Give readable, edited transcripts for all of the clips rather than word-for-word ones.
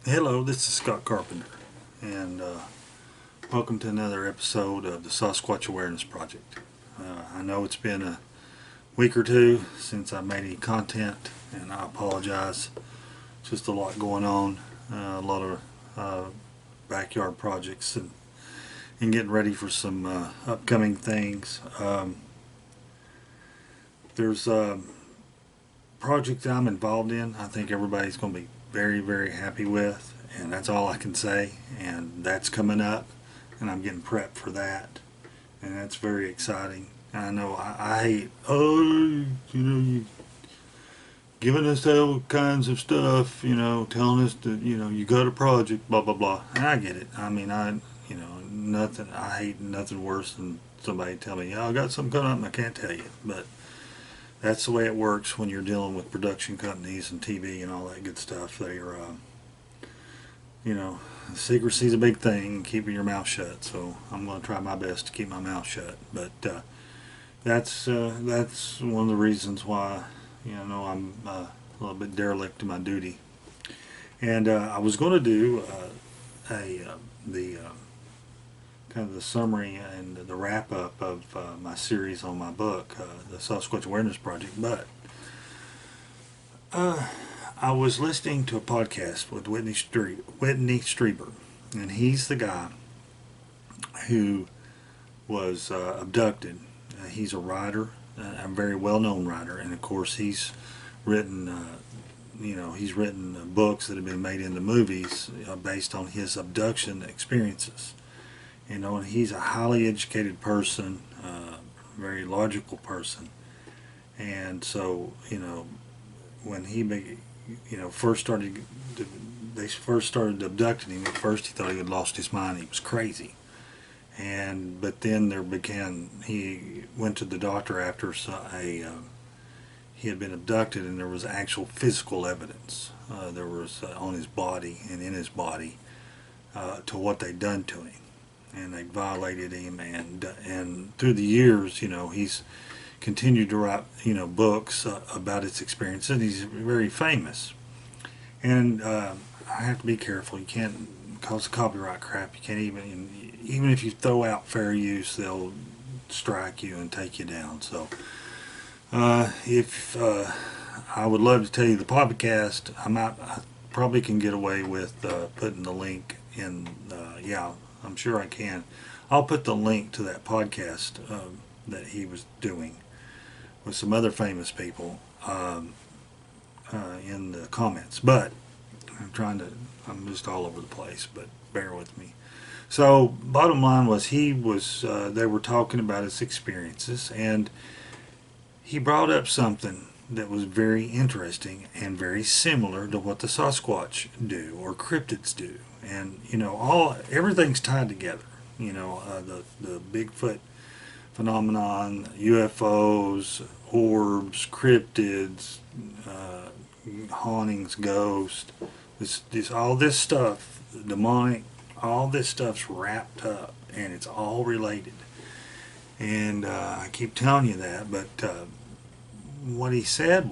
Hello, this is Scott Carpenter, and welcome to another episode of the Sasquatch Awareness Project. I know it's been a week or two since I made any content, and I apologize. Just a lot going on, a lot of backyard projects, and getting ready for some upcoming things. There's a project that I'm involved in. I think everybody's going to be very, very happy with, and that's all I can say. And that's coming up, and I'm getting prepped for that, and that's very exciting. I know I hate, you giving us all kinds of stuff, telling us that, you got a project, blah blah blah. And I get it. I mean, nothing. I hate nothing worse than somebody tell me, I got something coming up and I can't tell you. But that's the way it works when you're dealing with production companies and TV and all that good stuff. They're, secrecy's a big thing, keeping your mouth shut. So I'm going to try my best to keep my mouth shut. But that's one of the reasons why, I'm a little bit derelict to my duty. And I was going to do the kind of the summary and the wrap up of my series on my book, the Sasquatch Awareness Project, but I was listening to a podcast with Whitney Strieber, and he's the guy who was abducted. He's a writer, a very well-known writer, and of course he's written books that have been made into movies based on his abduction experiences. And he's a highly educated person, very logical person, and so when he first started, they first started abducting him. At first, he thought he had lost his mind. He was crazy, but then he went to the doctor after he had been abducted, and there was actual physical evidence. There was on his body and in his body to what they'd done to him. And they violated him, and through the years, he's continued to write, books about his experience, and he's very famous. And I have to be careful. You can't, cause of copyright crap. You can't even if you throw out fair use, they'll strike you and take you down. So if I would love to tell you the podcast, I probably can get away with putting the link in. I'm sure I can. I'll put the link to that podcast that he was doing with some other famous people in the comments. But I'm just all over the place, but bear with me. So bottom line was they were talking about his experiences, and he brought up something that was very interesting and very similar to what the Sasquatch do or cryptids do. And everything's tied together. The Bigfoot phenomenon, UFOs, orbs, cryptids, hauntings, ghosts, all this stuff, demonic, all this stuff's wrapped up, and it's all related. And I keep telling you that, but what he said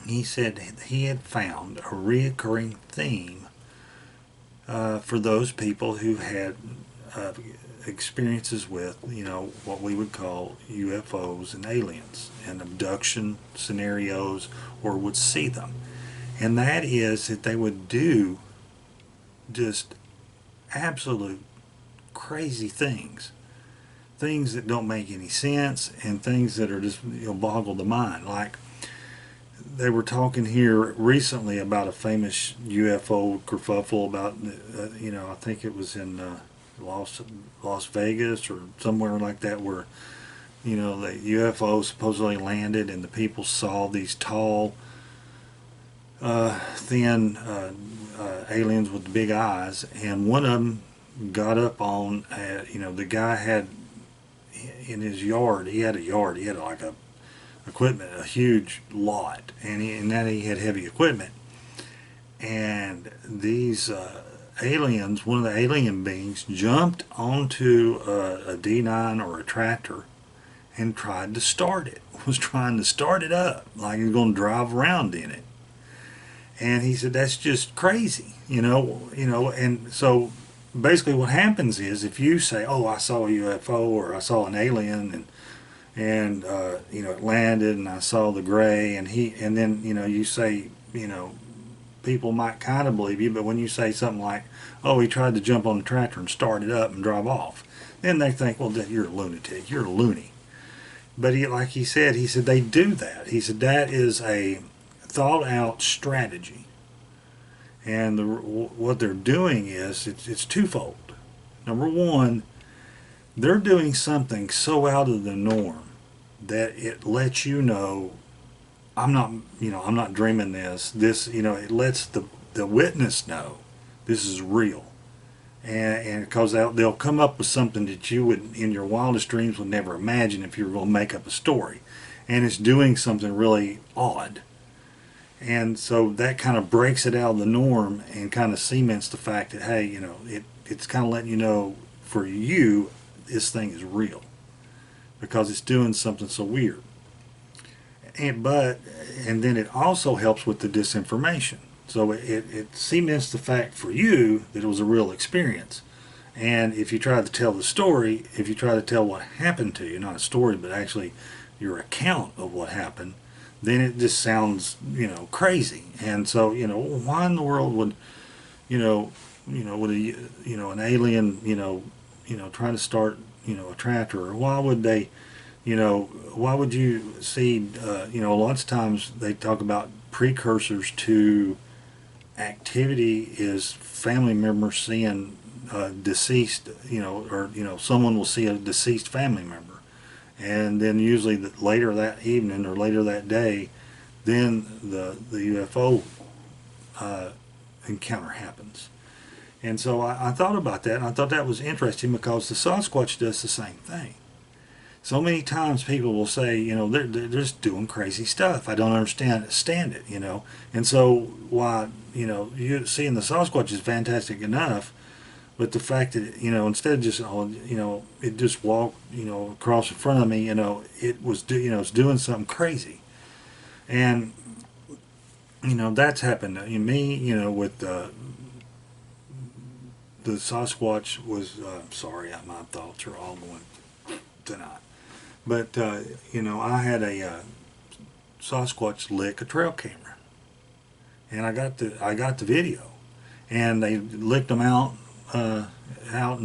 he had found a reoccurring theme for those people who had experiences with, what we would call UFOs and aliens and abduction scenarios, or would see them. And that is that they would do just absolute crazy things. Things that don't make any sense, and things that are just, boggle the mind. Like, they were talking here recently about a famous UFO kerfuffle about, I think it was in Las Vegas or somewhere like that, where, the UFO supposedly landed and the people saw these tall, thin aliens with the big eyes, and one of them got up on, the guy had in his yard, he had like a equipment, a huge lot, and then he had heavy equipment, and these aliens, one of the alien beings jumped onto a D9 or a tractor and tried to start it, was trying to start it up like he was going to drive around in it. And he said, that's just crazy, and so basically what happens is, if you say, oh, I saw a UFO or I saw an alien, and it landed and I saw the gray, and then you say, people might kind of believe you, but when you say something like, oh, he tried to jump on the tractor and start it up and drive off, then they think, well, you're a lunatic, you're a loony. But like he said they do that. He said that is a thought out strategy, and what they're doing is it's twofold. Number one, they're doing something so out of the norm that it lets you know, I'm not dreaming this. It lets the witness know this is real, and because they'll come up with something that you would, in your wildest dreams, would never imagine if you were going to make up a story, and it's doing something really odd. And so that kind of breaks it out of the norm and kind of cements the fact that, hey, it's kind of letting you know, for you, this thing is real because it's doing something so weird. And then it also helps with the disinformation. So it cements the fact for you that it was a real experience. And if you try to tell the story, if you try to tell what happened to you, not a story, but actually your account of what happened, then it just sounds, crazy. And so, why in the world would, would an alien, try to start, a tractor, or why would they, why would you see, lots of times they talk about precursors to activity is family members seeing deceased, or, someone will see a deceased family member. And then usually later that evening or later that day, then the UFO encounter happens. And so I thought about that, and I thought that was interesting because the Sasquatch does the same thing. So many times people will say, they're just doing crazy stuff. I don't stand it, And so why, you seeing the Sasquatch is fantastic enough, but the fact that, instead of just, it just walked, across in front of me, it was, it's doing something crazy. And, that's happened to me, with the Sasquatch was, sorry, my thoughts are all going tonight. But, I had a Sasquatch lick a trail camera. And I got the video. And they licked them out on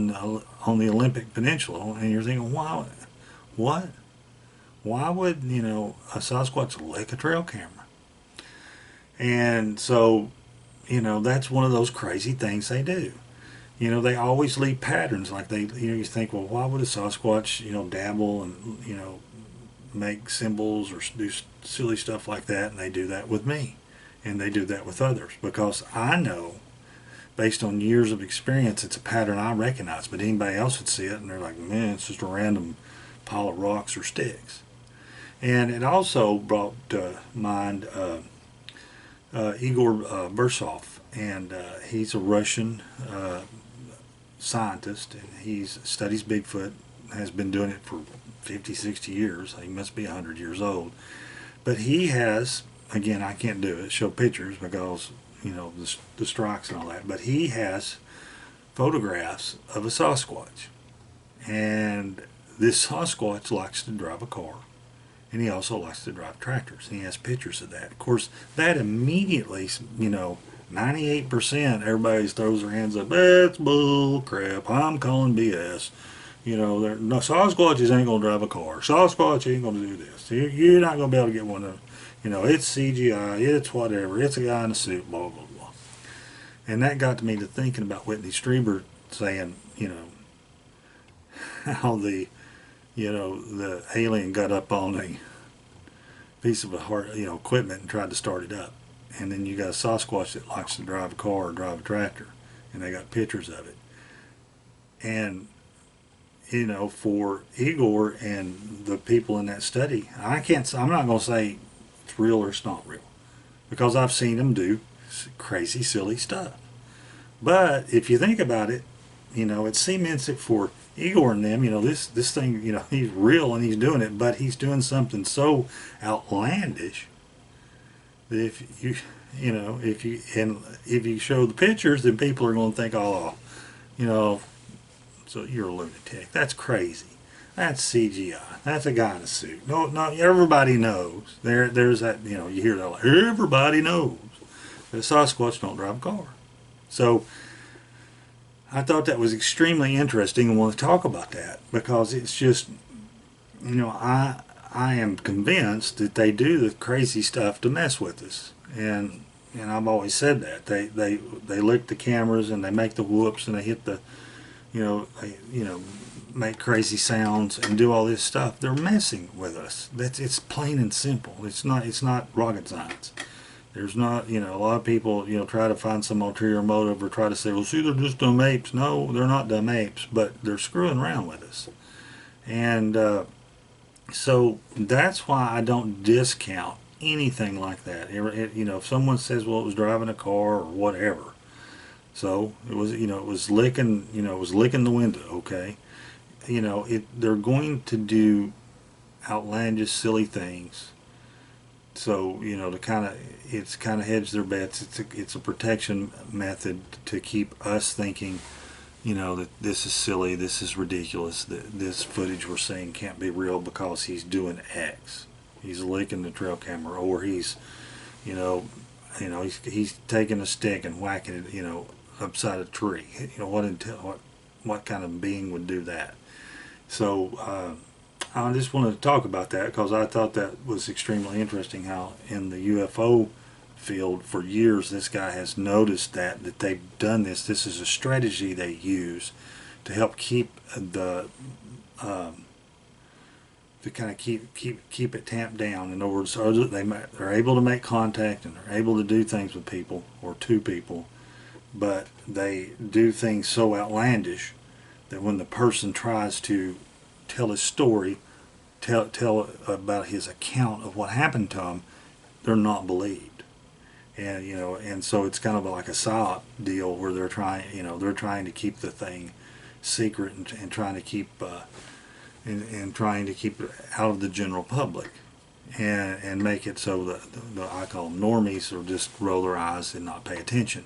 the Olympic Peninsula, and you're thinking, wow, what? Why would a Sasquatch lick a trail camera? And so, that's one of those crazy things they do. They always leave patterns. Like you think, well, why would a Sasquatch, dabble and make symbols or do silly stuff like that? And they do that with me, and they do that with others, because I know, based on years of experience, it's a pattern I recognize, but anybody else would see it and they're like, man, it's just a random pile of rocks or sticks. And it also brought to mind Igor Bursov, and he's a Russian scientist, and he studies Bigfoot, has been doing it for 50, 60 years. He must be 100 years old. But he has, again, I can't do it, show pictures because the strikes and all that, but he has photographs of a Sasquatch, and this Sasquatch likes to drive a car, And he also likes to drive tractors. And he has pictures of that. Of course, that immediately, 98% everybody throws their hands up. That's bull crap. I'm calling BS. No, Sasquatches ain't going to drive a car. Sasquatch ain't going to do this. You're not going to be able to get one of them. It's CGI. It's whatever. It's a guy in a suit, blah, blah, blah. And that got me to thinking about Whitney Strieber saying, how the alien got up on a piece of equipment and tried to start it up. And then you got a Sasquatch that likes to drive a car or drive a tractor, and they got pictures of it. And for Igor and the people in that study, I'm not going to say it's real or it's not real, because I've seen them do crazy, silly stuff. But if you think about it, it cements it for Igor and them. This thing, he's real and he's doing it, but he's doing something so outlandish that if you show the pictures, then people are going to think, oh, so you're a lunatic. That's crazy. That's CGI. That's a guy in a suit. No, everybody knows. There's that. You hear that. Like, everybody knows that Sasquatch don't drive a car. So I thought that was extremely interesting and want to talk about that, because it's just, I am convinced that they do the crazy stuff to mess with us, and I've always said that they lick the cameras and they make the whoops and they hit the, make crazy sounds and do all this stuff. They're messing with us. It's plain and simple. It's not rocket science. There's not, a lot of people, try to find some ulterior motive or try to say, well, see, they're just dumb apes. No, they're not dumb apes, but they're screwing around with us. And so that's why I don't discount anything like that. If someone says, well, it was driving a car or whatever, so it was, it was licking, the window, okay? They're going to do outlandish, silly things. So it's kind of hedge their bets. It's a protection method to keep us thinking, that this is silly, this is ridiculous, that this footage we're seeing can't be real because he's doing X. He's licking the trail camera, or he's taking a stick and whacking it, upside a tree. What kind of being would do that? So I just wanted to talk about that because I thought that was extremely interesting, how in the UFO field for years this guy has noticed that they've done this. This is a strategy they use to help keep the to kind of keep it tamped down. In other words, they're able to make contact and they're able to do things with people or to people, but they do things so outlandish that when the person tries to tell his story, tell about his account of what happened to him, they're not believed. And and so it's kind of like a psyop deal where they're trying to keep the thing secret and trying to keep it out of the general public, and make it so that I call them normies, or just roll their eyes and not pay attention.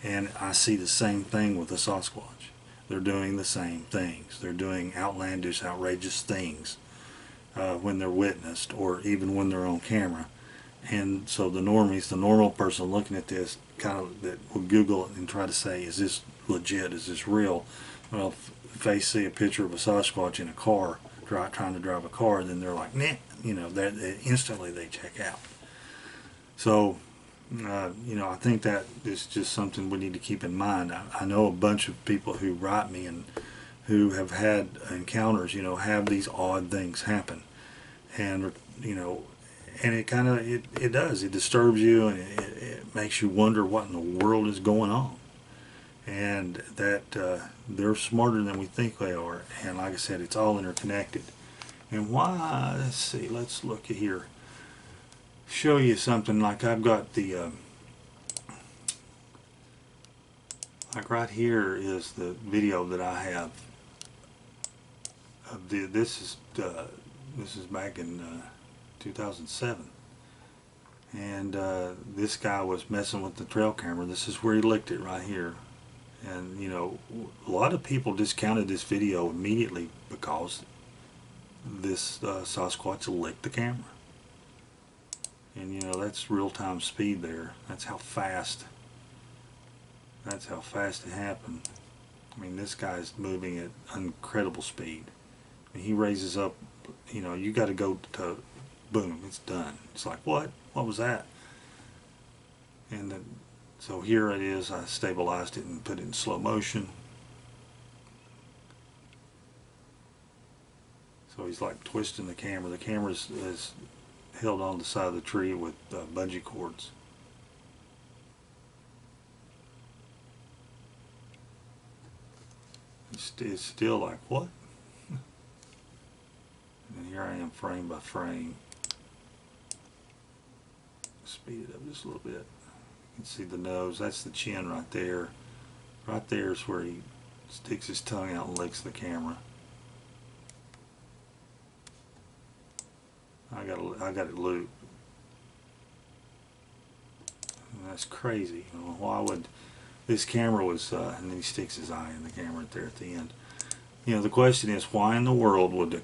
And I see the same thing with the Sasquatch. They're doing the same things. They're doing outlandish, outrageous things when they're witnessed, or even when they're on camera. And so the normies, the normal person looking at this, that will Google it and try to say, is this legit? Is this real? Well, if they see a picture of a Sasquatch in a car, trying to drive a car, then they're like, nah, instantly they check out. So, I think that is just something we need to keep in mind. I know a bunch of people who write me and who have had encounters, have these odd things happen. And, and it does. It disturbs you, and it makes you wonder what in the world is going on. And that they're smarter than we think they are. And like I said, it's all interconnected. And why, let's look at here. Show you something. Like I've got the, like right here is the video that I have. This is back in 2007, and this guy was messing with the trail camera. This is where he licked it right here, and a lot of people discounted this video immediately because this Sasquatch licked the camera. And you know, that's real-time speed there. That's how fast it happened. I mean, this guy's moving at incredible speed. I mean, he raises up, you know, you got to go to, boom, it's done. It's like, what was that? And then, so here it is. I stabilized it and put it in slow motion. So he's like twisting the camera. The camera is held on the side of the tree with bungee cords. It's still like, what? And here I am frame by frame. Speed it up just a little bit. You can see the nose. That's the chin right there. Right there is where he sticks his tongue out and licks the camera. I got it looped. And that's crazy. You know, why would this camera was? And then he sticks his eye in the camera right there at the end. You know, the question is, why in the world would the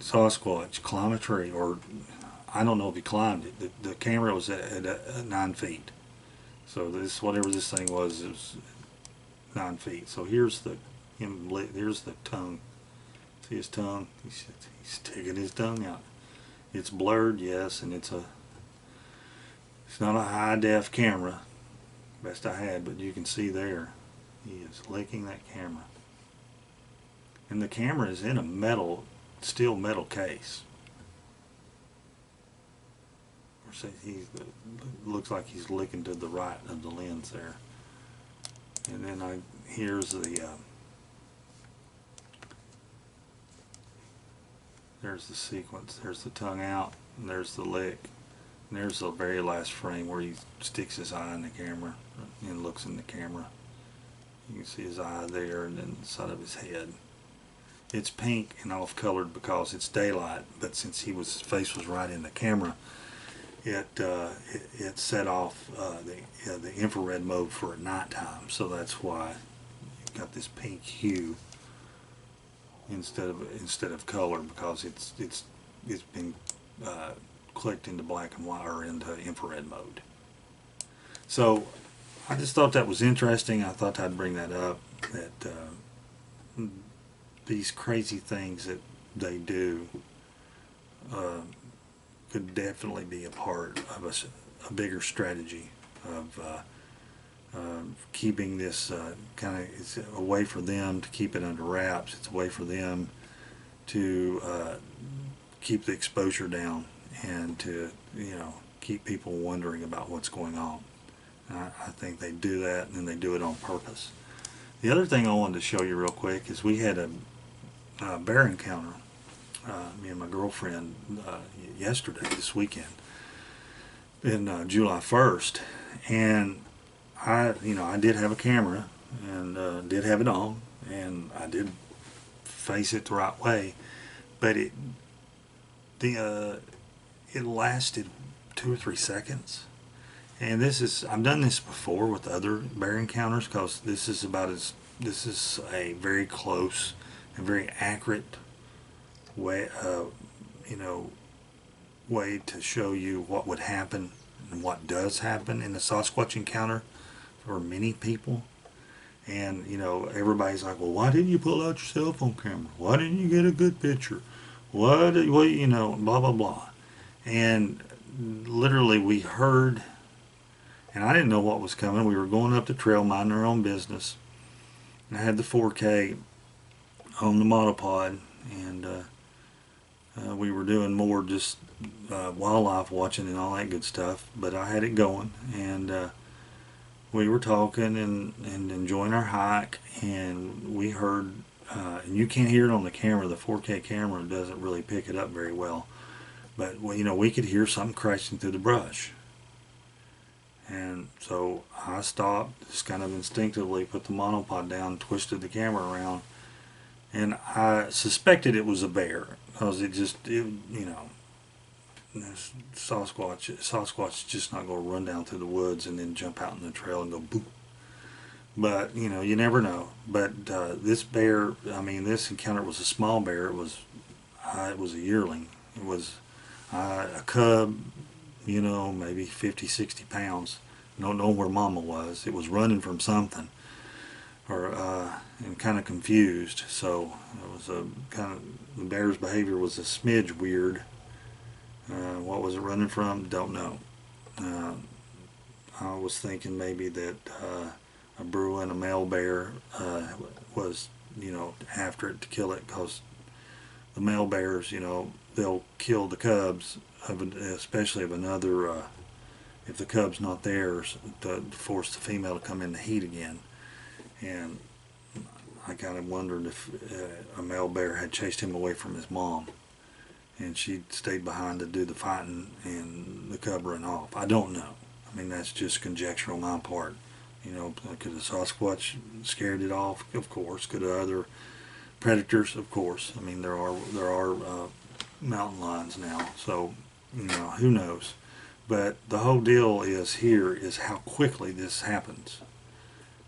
Sasquatch climb a tree? Or I don't know if he climbed it. The camera was at 9 feet. So this, whatever this thing was, it was 9 feet. So here's here's the tongue. See his tongue? He's sticking his tongue out. It's blurred, yes, and it's not a high def camera, best I had, but you can see there he is licking that camera. And the camera is in a steel metal case. Or say looks like he's licking to the right of the lens there. And then here's there's the sequence. There's the tongue out, and there's the lick. And there's the very last frame where he sticks his eye in the camera and looks in the camera. You can see his eye there and then the side of his head. It's pink and off-colored because it's daylight, but since his face was right in the camera, it set off the infrared mode for at nighttime. So that's why you've got this pink hue instead of color, because it's been clicked into black and white or into infrared mode. So I just thought that was interesting. I thought I'd bring that up, that these crazy things that they do could definitely be a part of a bigger strategy of keeping this it's a way for them to keep it under wraps. It's a way for them to keep the exposure down and to, you know, keep people wondering about what's going on. I think they do that, and they do it on purpose. The other thing I wanted to show you real quick is we had a bear encounter, me and my girlfriend, this weekend, in July 1st, and I did have a camera and did have it on, and I did face it the right way, but it lasted 2 or 3 seconds. And I've done this before with other bear encounters, because this is a very close and very accurate way, way to show you what would happen and what does happen in a Sasquatch encounter for many people. And you know, everybody's like, well, why didn't you pull out your cell phone camera? Why didn't you get a good picture? What you know, blah blah blah. And literally we heard, and I didn't know what was coming. We were going up the trail minding our own business, and I had the 4K on the monopod, and we were doing more just wildlife watching and all that good stuff, but I had it going, and we were talking and enjoying our hike, and we heard, and you can't hear it on the camera, the 4K camera doesn't really pick it up very well, but you know, we could hear something crashing through the brush. And so I stopped, just kind of instinctively put the monopod down, twisted the camera around, and I suspected it was a bear, because Sasquatch just not going to run down through the woods and then jump out in the trail and go boop. But you know, you never know. But this bear, I mean, this encounter was a small bear. It was, it was a yearling. It was a cub, you know, maybe 50, 60 pounds. Don't know where Mama was. It was running from something, or and kind of confused. So it was a kind of, the bear's behavior was a smidge weird. What was it running from? Don't know. I was thinking maybe that a Bruin, a male bear, was, you know, after it to kill it, because the male bears, you know, they'll kill the cubs, especially if another, if the cub's not there, to force the female to come in the heat again. And I kind of wondered if a male bear had chased him away from his mom, and she stayed behind to do the fighting, and the cub ran off. I don't know. I mean, that's just conjecture on my part. You know, could a Sasquatch scared it off? Of course. Could other predators? Of course. I mean, there are mountain lions now, so, you know, who knows? But the whole deal is here is how quickly this happens.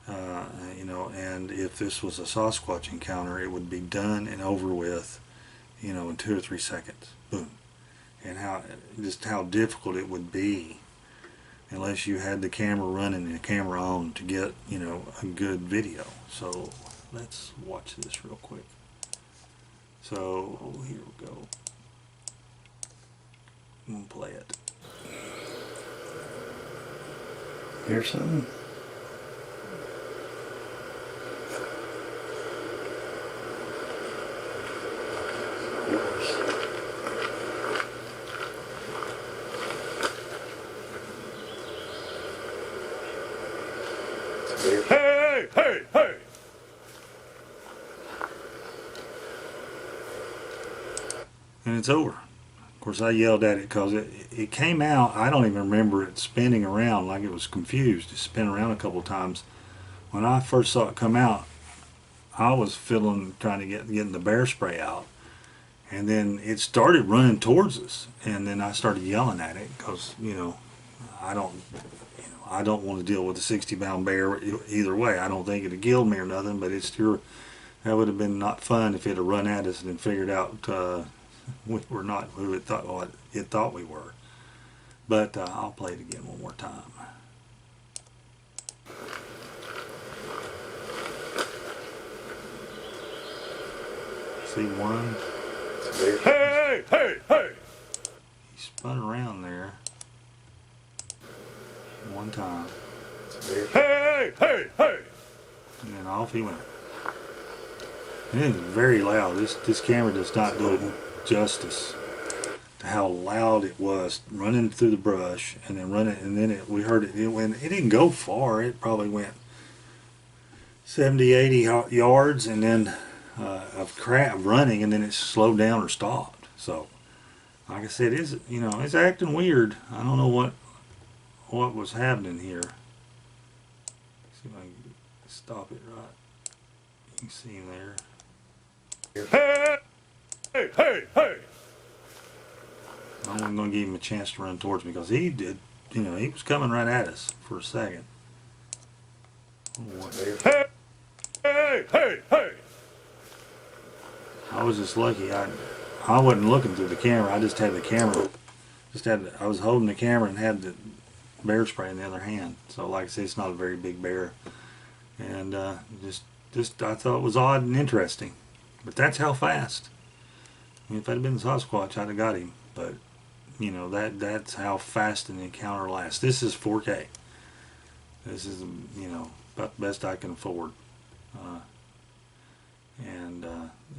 You know, and if this was a Sasquatch encounter, it would be done and over with, you know, in 2 or 3 seconds. Boom. And how difficult it would be, unless you had the camera running and the camera on, to get, you know, a good video. So let's watch this real quick. So here we go. I'm gonna play it. Here's something. Hey, hey, hey! And it's over. Of course, I yelled at it because it came out. I don't even remember it spinning around like it was confused. It spun around a couple times. When I first saw it come out, I was trying to getting the bear spray out, and then it started running towards us. And then I started yelling at it because, you know, I don't want to deal with a 60-pound bear either way. I don't think it'd kill me or nothing, but it's sure, that would have been not fun if it had run at us and then figured out we were not who it thought we were. But I'll play it again one more time. See one? Hey, hey, hey! He spun around there one time. Hey, hey, hey! And then off he went. And it is very loud. This camera does not do it justice to how loud it was running through the brush, and then we heard it. It didn't go far. It probably went 70, 80 yards, and then of running, and then it slowed down or stopped. So, like I said, it's acting weird. I don't know what was happening here. See if I can stop it right. You can see him there. Hey, hey, hey, hey! I wasn't going to give him a chance to run towards me, because he did. You know, he was coming right at us for a second. Hey, hey, hey, hey! I was just lucky. I wasn't looking through the camera. I just had the camera. I was holding the camera and had the bear spray in the other hand. So, like I said, it's not a very big bear, and just I thought it was odd and interesting. But that's how fast. I mean, if I'd have been the Sasquatch, I'd have got him. But you know, that's how fast an encounter lasts. This is 4K. This is, you know, about the best I can afford, and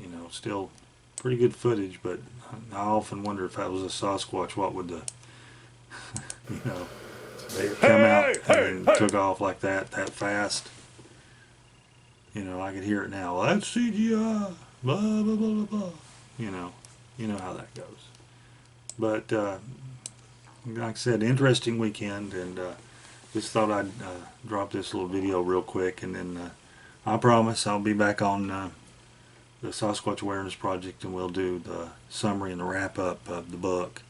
you know, still pretty good footage. But I often wonder if that was a Sasquatch, what would the you know, they come out and then took off like that fast. You know, I could hear it now. Well, that's CGI. Blah blah blah blah blah. You know how that goes. But like I said, interesting weekend, and just thought I'd drop this little video real quick, and then I promise I'll be back on the Sasquatch Awareness Project, and we'll do the summary and the wrap up of the book,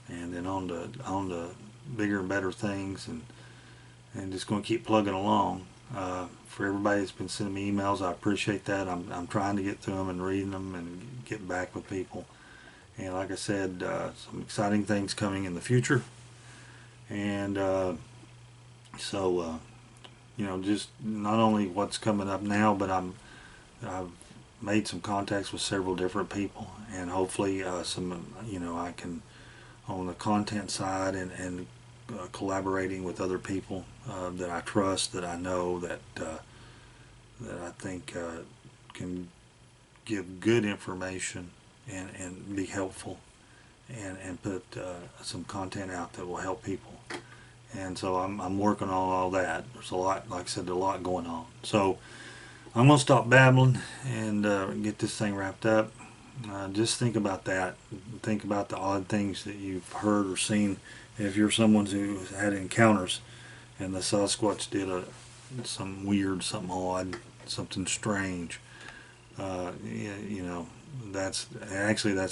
and then on the bigger and better things, and just going to keep plugging along. For everybody that's been sending me emails, I appreciate that. I'm trying to get through them and reading them and getting back with people. And like I said, some exciting things coming in the future. And just not only what's coming up now, but I've made some contacts with several different people, and hopefully I can, on the content side, and collaborating with other people that I trust, that I know, that I think can give good information and be helpful, and put some content out that will help people. And so I'm working on all that. There's a lot, like I said, a lot going on. So I'm going to stop babbling and get this thing wrapped up. Just think about that. Think about the odd things that you've heard or seen. If you're someone who's had encounters and the Sasquatch did some weird, something odd, something strange, that's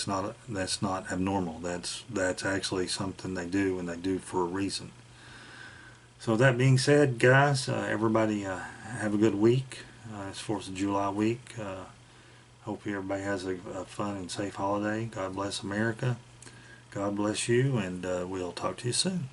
not abnormal. That's actually something they do, and they do for a reason. So that being said, guys, everybody have a good week. It's 4th of July week. Hope everybody has a fun and safe holiday. God bless America. God bless you, and we'll talk to you soon.